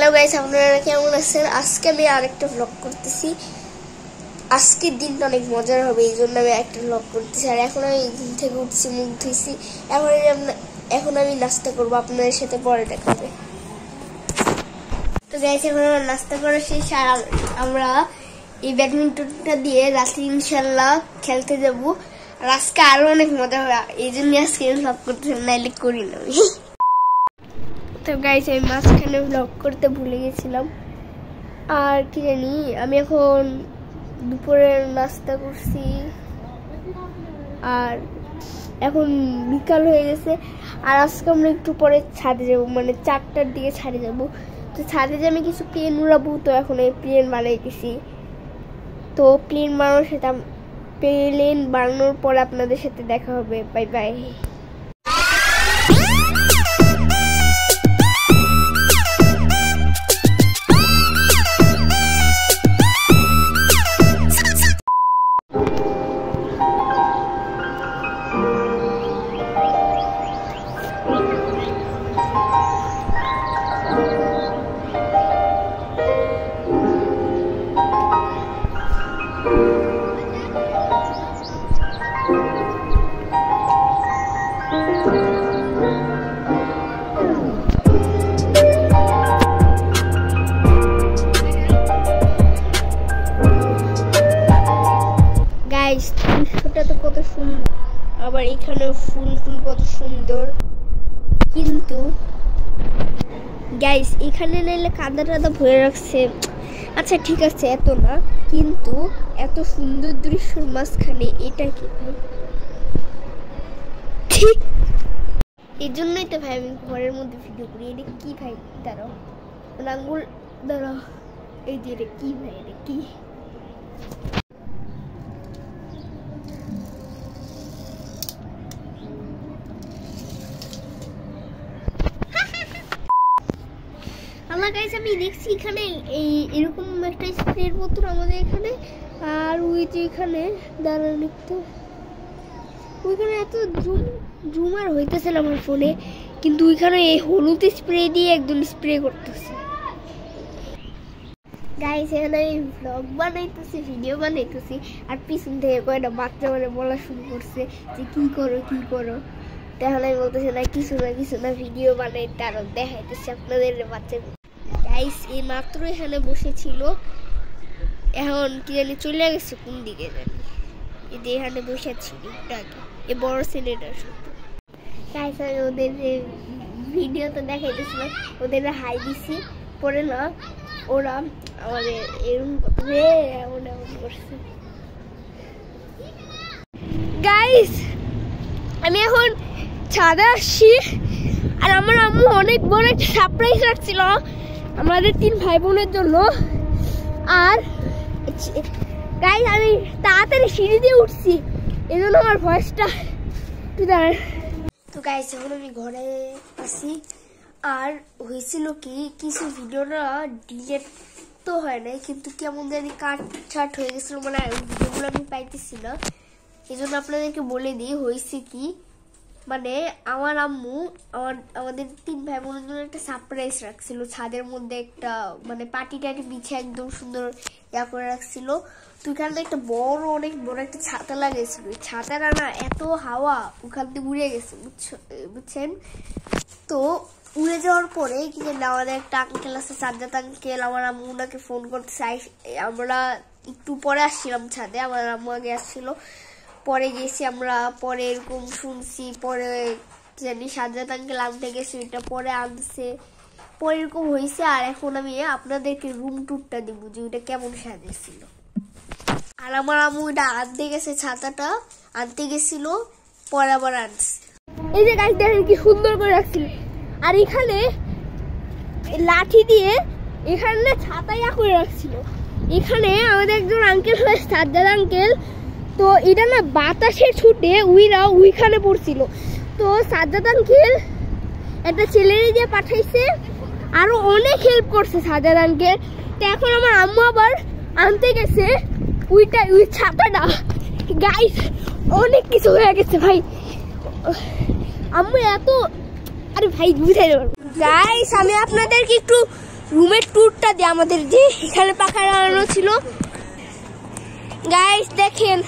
Hello guys, আপনারা কেমন আছেন? আজকে আমি আরেকটা ব্লগ করতেছি। আজকের দিনটা অনেক মজার হবে, এই জন্য আমি একটা ব্লগ করতেছি। আর এখন আমি ঘুম থেকে উঠছি, মুখ ধুইছি, এখন আমি নাস্তা করবো, আপনাদের সাথে পরে দেখা হবে। তো গাইস, এখন আমার নাস্তা করা শেষ, আর আমরা এই ব্যাডমিন্টনটা দিয়ে রাত্রে ইনশাল্লাহ খেলতে যাবো। আর আজকে আরো অনেক মজা হবে, এই জন্য আজকে ব্লগ করতেছি, নাইলে করি না আমি। তো গাইস, আমি মাঝখানে ব্লগ করতে ভুলে গেছিলাম। আর কি জানি, আমি এখন দুপুরের নাস্তা করছি, আর এখন বিকাল হয়ে গেছে। আর আজকে আমরা একটু পরে ছাদে যাবো, মানে 4টার দিকে ছাদে যাবো। তো ছাদে যে আমি কিছু প্লেন উড়াবো, তো এখন এই প্লেন বানাইতেছি। তো প্লেন বানানোর পর আপনাদের সাথে দেখা হবে। Bye bye. দৃশ্যটা তো কত সুন্দর, আবার এখানে ফুল কত সুন্দর। কিন্তু গাইস, এখানে নাইলে কাদা ভরে রাখছে। আচ্ছা ঠিক আছে, এত না, কিন্তু এত সুন্দর দৃশ্যের মাঝখানে এটা কি ভাই? এই জন্যই তো ভাই আমি ঘরের মধ্যে ভিডিও করি। এটা কি ভাই? দাঁড়াও, আঙ্গুল দাঁড়াও, এই যে এটা কি ভাই? এটা কি? আমার গাইস, আমি দেখছি এখানে এরকম একটা স্প্রের বোতল আমাদের এখানে, আর ওই যে এখানে দাঁড়ান একটু, ওইখানে এত জুমার হইতেছিল আমার ফোনে, কিন্তু ওইখানে এই হলুদ স্প্রে দিয়ে একদম স্প্রে করতেছে। গাইস, এখানে আমি ব্লগ বানাইতেছি, ভিডিও বানাইতেছি, আর পিছন থেকে কয়েকটা বাচ্চা মানে বলা শুরু করছে যে কি করো। তাহলে আমি বলতেছি না কিছু না ভিডিও বানাইতে, আরো দেখাইতেছি আপনাদের বাচ্চা। গাইস, এই মাত্র এখানে বসেছিল, এখন কি জানি চলে গেছে কোন দিকে জানি। এই যে এখানে বসেছিল একটু আগে, এই বড় ছেলেটার সাথে। গাইস, আমি ওদের যে ভিডিও তো দেখাইতেছিলাম, ওদের হাই দিছি, পরে না ওরা আমাদের এরকম এমন করছে। গাইস, আমি এখন ছাদে আসছি, আর আমার আম্মু অনেক বড় একটা সারপ্রাইজ রাখছিল আমাদের 3 ভাই বোনের জন্য। আর গাইস, আমি তাড়াতাড়ি সিঁড়ি দিয়ে উঠছি, এই জন্য আমার ভয়েসটা একটু দাঁড়ান। তো গাইস, এখন আমি ঘরে আসি, আর হয়েছিল কি, কিছু ভিডিওটা ডিলেট তো হয় নাই, কিন্তু কেমন জানি কাট হয়ে গেছিল, মানে ভিডিওগুলো আমি পাইতেছি না। এই জন্য আপনাদেরকে বলে দিই হয়েছে কি, মানে আমার আম্মু আমাদের 3 ভাই বোনের জন্য একটা সারপ্রাইজ রাখছিল ছাদের মধ্যে, একটা মানে পাটি বিছে একদম সুন্দর করে রাখছিল। তো ওখানে একটা অনেক বড় একটা ছাতা লাগিয়েছিল, ছাতাটা না এত হাওয়া ওখান থেকে উড়ে গেছে, বুঝছেন? তো উড়ে যাওয়ার পরে কি জানি, আমাদের একটা আঙ্কেল আছে, সাজ্জাদ আঙ্কেল, আমার আম্মু ওনাকে ফোন করতে চাই। আমরা একটু পরে আসছিলাম ছাদে, আমার আম্মু আগে আসছিল, পরে গেছি আমরা। পরে এরকম শুনছি, পরে জানি সাজ্জাদ আঙ্কেল আনতে গেছে, এটা পরে আনছে, পরে এরকম হয়েছে। আর এখন আমি আপনাদেরকে রুম টুরটা দিব যে ওইটা কেমন সাজেছিল। আর আমার আম্মু এটা আনতে গেছে, ছাতাটা আনতে গেছিল, পরে আবার আনছে। এই যে গাছ দেখেন কি সুন্দর করে রাখছিল, আর এখানে লাঠি দিয়ে এখানে ছাতা করে রাখছিল। এখানে আমাদের একজন আঙ্কেল হয় সাজ্জাদ আঙ্কেল, তো এটা না বাতাসে ছুটে ওইখানে পড়ছিল। তো সাজ্জাদ আঙ্কেল একটা ছেলেরে দিয়ে পাঠাইছে, আরো অনেক হেল্প করছে সাজ্জাদ আঙ্কেল। তো এখন আমার আম্মু আবার আনতে গেছে ওই ছাতাটা। গাইস, অনেক কিছু হয়ে গেছে ভাই, আম্মু এত, আরে ভাই বুঝাই পারবো। গাইস, আমি আপনাদেরকে একটু রুমের ট্যুরটা দিয়ে আমাদের যে এখানে পাখা লাগানো ছিল। গাইস দেখেন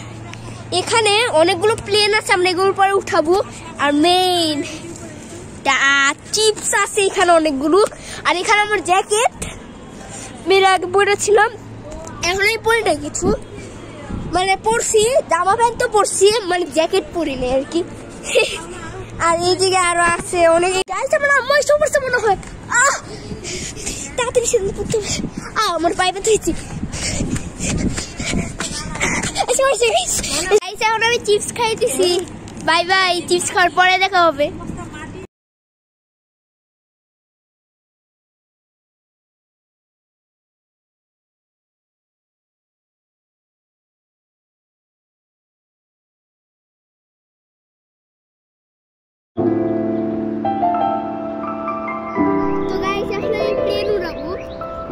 এখানে অনেকগুলো প্লেন আছে, আমরা এগুলোর পরে উঠাবো। আর মেইন চিপস আছে এখানে অনেকগুলো। আর এখানে আমার জ্যাকেট মেয়ের আগে পরেছিলাম, এখন এই পরে নাই কিছু, মানে পরছি জামা প্যান্ট তো পরছি, মানে জ্যাকেট পরিনি আর কি। আর এই দিকে আরো আছে অনেক গাইস, আমার আম্মা এসে পড়ছে মনে হয়। তাড়াতাড়ি সেদিন পড়তে আমার পায়ে ব্যথা হয়েছে। এখন আমি চিপস খাইতেছি। বাই বাই, চিপস খাওয়ার পরে দেখা হবে। তো গাইস এখন আমি প্লেন উড়াবো।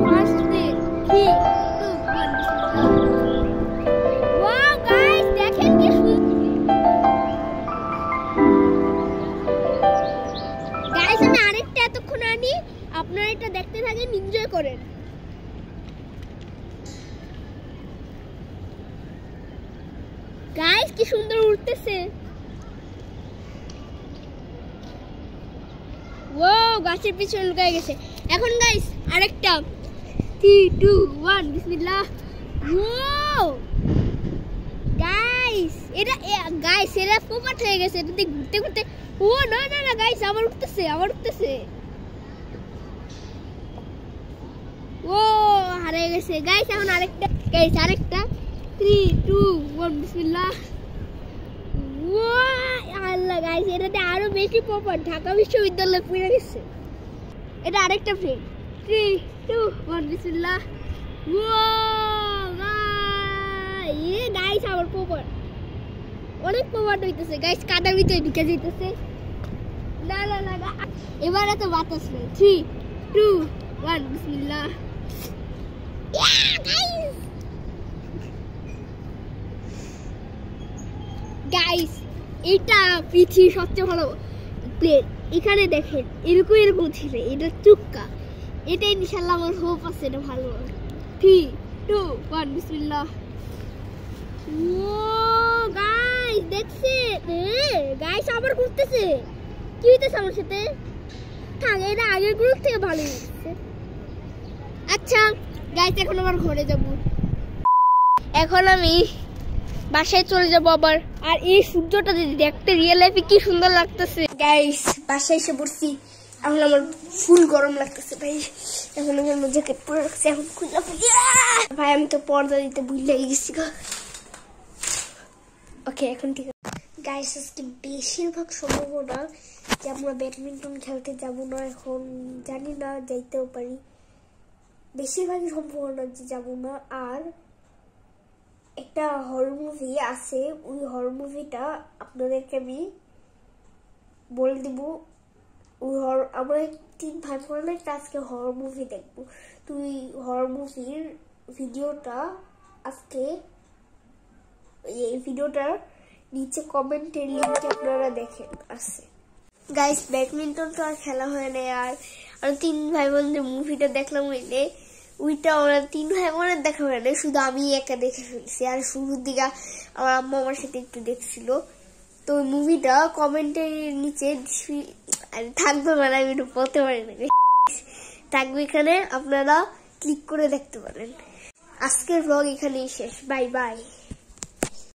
ফার্স্ট প্লেন 3 2 1 ওয়াও গাইস দেখেন কি গাইস, আমি আরেকটা এতক্ষণ আনি, আপনারা এটা দেখতে থাকেন, এনজয় করেন। গাইস কি সুন্দর উড়তেছে। ও গাছের পিছনে লুকিয়ে গেছে। এখন গাইস আরেকটা 3 2 1 বিসমিল্লাহ। ও গাইস এটা গাইস এরা পোপাট হয়ে গেছে, এটাতে ঘুরতে ঘুরতে। ও না না না গাইস আবার উঠতেছে, আবার উঠতেছে। ও হারিয়ে গেছে গাইস। এখন আরেকটা গাইস, আরেকটা 3 2 1 বিসমিল্লাহ। ও আল্লাহ গাইস এটাতে আরো বেশি পোপাট, ঢাকা বিশ্ববিদ্যালয়ে পড়ে গেছে। এটা আরেকটা প্লেন 3 2 1 বিসমিল্লাহ। ও গাইস আবার পোপাট, অনেক পোপাট হইতেছে গাইস, কাদার ভিতরে ঢুকে যাইতেছে। না না না এবার এত বাতাস নেই। 3 2 1 বিসমিল্লাহ। গাইস এটা পৃথিবীর সবচেয়ে ভালো প্লেন। এখানে দেখেন এরকম এরকম ছিল, এটা চুক্কা। এটা ইনশাআল্লাহ আমার হোপ আছে এটা ভালো। 3 2 1 বিসমিল্লাহ। ও গাইস দেখছেন গাইস আবার ঘুরতেছে। কি হইতেছে আমার সাথে? থাক এটা আগের গ্রুপ থেকে ভালো হচ্ছে। আচ্ছা গাইস এখন আমার ঘরে যাব। এখন আমি বাসায় চলে যাবো আবার। আর এই সূর্যটা যদি দেখতে রিয়েল লাইফে কি সুন্দর লাগতেছে। গাইস বাসায় এসে পড়ছি, এখন আমার ফুল গরম লাগতেছে ভাই। এখন আমার জ্যাকেট পরে রাখছি, এখন খুলে ভাই আমি তো পর্দা দিতে ভুলে গেছি। ওকে এখন ঠিক আছে গাইস, আজকে বেশিরভাগ সম্ভাবনা যে আমরা ব্যাডমিন্টন খেলতে যাব না, এখন জানি না যাইতেও পারি, বেশিরভাগই সম্ভাবনা যে যাব না। আর একটা হরর মুভি আছে, ওই হরর মুভিটা আপনাদেরকে আমি বলে দিব। ওই আমরা 3 ভাই বোন আজকে হরর মুভি দেখবো। তো ওই হরর মুভির ভিডিওটা আজকে এই ভিডিওটার নিচে কমেন্টের লিংক আপনারা দেখেন আছে। গাইস ব্যাডমিন্টন তো আর খেলা হয় না। আর 3 ভাই বোনদের মুভিটা দেখলাম, ওইটা ওরা 3 ভাই বোনের দেখা হয় না, শুধু আমি একা দেখে ফেলছি। আর শুরুর দিকে আমার আম্মা আমার সাথে একটু দেখছিল। তো ওই মুভিটা কমেন্টের নিচে থাকবে, মানে আমি একটু বলতে পারি না, থাকবে এখানে, আপনারা ক্লিক করে দেখতে পারেন। আজকের ব্লগ এখানেই শেষ। Bye bye.